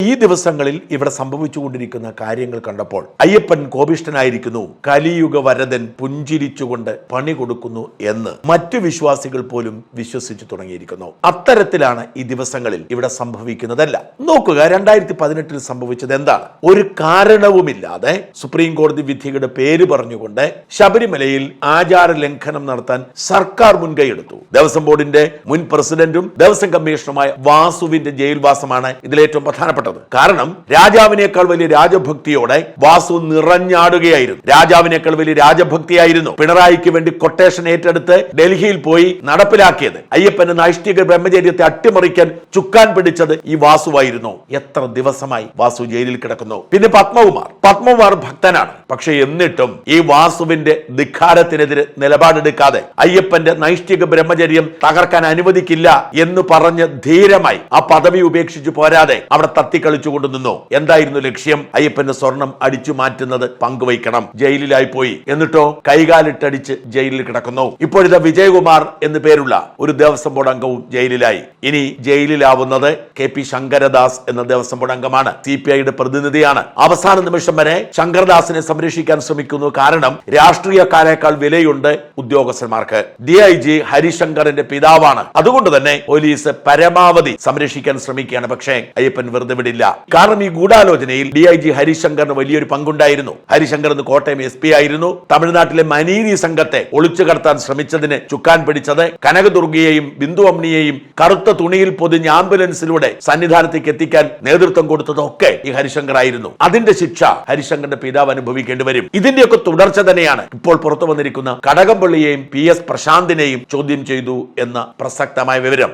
ഈ ദിവസങ്ങളിൽ ഇവിടെ സംഭവിച്ചുകൊണ്ടിരിക്കുന്ന കാര്യങ്ങൾ കണ്ടപ്പോൾ അയ്യപ്പൻ കോപിഷ്ഠനായിരിക്കുന്നു, കലിയുഗ വരദൻ പുഞ്ചിരിച്ചുകൊണ്ട് പണി കൊടുക്കുന്നു എന്ന് മറ്റു വിശ്വാസികൾ പോലും വിശ്വസിച്ചു തുടങ്ങിയിരിക്കുന്നു. അത്തരത്തിലാണ് ഈ ദിവസങ്ങളിൽ ഇവിടെ സംഭവിക്കുന്നതല്ല. നോക്കുക, 2018 സംഭവിച്ചത് എന്താണ്? ഒരു കാരണവുമില്ലാതെ സുപ്രീം കോടതി വിധിയുടെ പേര് പറഞ്ഞുകൊണ്ട് ശബരിമലയിൽ ആചാര ലംഘനം നടത്താൻ സർക്കാർ മുൻകൈയെടുത്തു. ദേവസ്വം ബോർഡിന്റെ മുൻ പ്രസിഡന്റും ദേവസ്വം കമ്മീഷണറുമായ വാസുവിന്റെ ജയിൽവാസമാണ് ഇതിലേറ്റവും പ്രധാനപ്പെട്ടത്. കാരണം രാജാവിനേക്കാൾ വലിയ രാജഭക്തിയോടെ വാസു നിറഞ്ഞാടുകയായിരുന്നു. രാജാവിനേക്കാൾ വലിയ രാജഭക്തിയായിരുന്നു പിണറായിക്ക് വേണ്ടി കൊട്ടേഷൻ ഏറ്റെടുത്ത് ഡൽഹിയിൽ പോയി നടപ്പിലാക്കിയത്. അയ്യപ്പന്റെ നൈഷ്ഠിക ബ്രഹ്മചര്യത്തെ അട്ടിമറിക്കാൻ ചുക്കാൻ പിടിച്ചത് ഈ വാസുവായിരുന്നു. എത്ര ദിവസമായി വാസു ജയിലിൽ കിടക്കുന്നു. പിന്നെ പത്മകുമാർ ഭക്തനാണ്. പക്ഷെ എന്നിട്ടും ഈ വാസുവിന്റെ ധിക്കാരത്തിനെതിരെ നിലപാടെടുക്കാതെ അയ്യപ്പന്റെ നൈഷ്ഠിക ബ്രഹ്മചര്യം തകർക്കാൻ അനുവദിക്കില്ല എന്ന് പറഞ്ഞ് ധീരമായി ആ പദവി ഉപേക്ഷിച്ചു പോരാതെ അവിടെ തത്തിക്കളിച്ചുകൊണ്ട് നിന്നു. എന്തായിരുന്നു ലക്ഷ്യം? അയ്യപ്പന്റെ സ്വർണം അടിച്ചു മാറ്റുന്നത് പങ്കുവയ്ക്കണം. ജയിലിലായി പോയി. എന്നിട്ടോ കൈകാലിട്ടടിച്ച് ജയിലിൽ കിടക്കുന്നു. ഇപ്പോഴിതാ വിജയകുമാർ എന്ന് പേരുള്ള ഒരു ദേവസ്വം ബോർഡ് അംഗവും ജയിലിലായി. ഇനി ജയിലിലാവുന്നത് KP ശങ്കരദാസ് എന്ന ദേവസ്വം ബോർഡ് അംഗമാണ്. CPIയുടെ പ്രതിനിധിയാണ്. അവസാന നിമിഷം വരെ ശങ്കരദാസിനെ സംരക്ഷിക്കാൻ ശ്രമിക്കുന്നു. കാരണം രാഷ്ട്രീയക്കാരേക്കാൾ വിലയുണ്ട് ഉദ്യോഗസ്ഥന്മാർക്ക്. DIG ഹരിശങ്കറിന്റെ പിതാവാണ്. അതുകൊണ്ട് തന്നെ പോലീസ് പരമാവധി സംരക്ഷിക്കാൻ ശ്രമിക്കുകയാണ്. പക്ഷേ അയ്യപ്പൻ വെറുതെ വിടില്ല. കാരണം ഈ ഗൂഢാലോചനയിൽ DIG ഹരിശങ്കറിന് വലിയൊരു പങ്കുണ്ടായിരുന്നു. ഹരിശങ്കർ എന്ന് കോട്ടയം SP ആയിരുന്നു. തമിഴ്നാട്ടിലെ മനീരി സംഘത്തെ ഒളിച്ചു കടത്താൻ ശ്രമിച്ചതിന് ചുക്കാൻ പിടിച്ചത് കനകദുർഗയെയും ബിന്ദു അമ്നിയെയും കറുത്ത തുണിയിൽ പൊതിഞ്ഞ ആംബുലൻസിലൂടെ സന്നിധാനത്തേക്ക് എത്തിക്കാൻ നേതൃത്വം കൊടുത്തതൊക്കെ ഈ ഹരിശങ്കർ ആയിരുന്നു. അതിന്റെ ശിക്ഷ ഹരിശങ്കറിന്റെ പിതാവ് അനുഭവിക്കേണ്ടി വരും. ഇതിന്റെയൊക്കെ തുടർച്ച തന്നെയാണ് ഇപ്പോൾ പുറത്തു വന്നിരിക്കുന്ന കടകംപള്ളിയെയും PS പ്രശാന്തിനെയും ചോദ്യം ചെയ്തു എന്ന പ്രസക്തമായ വിവരം.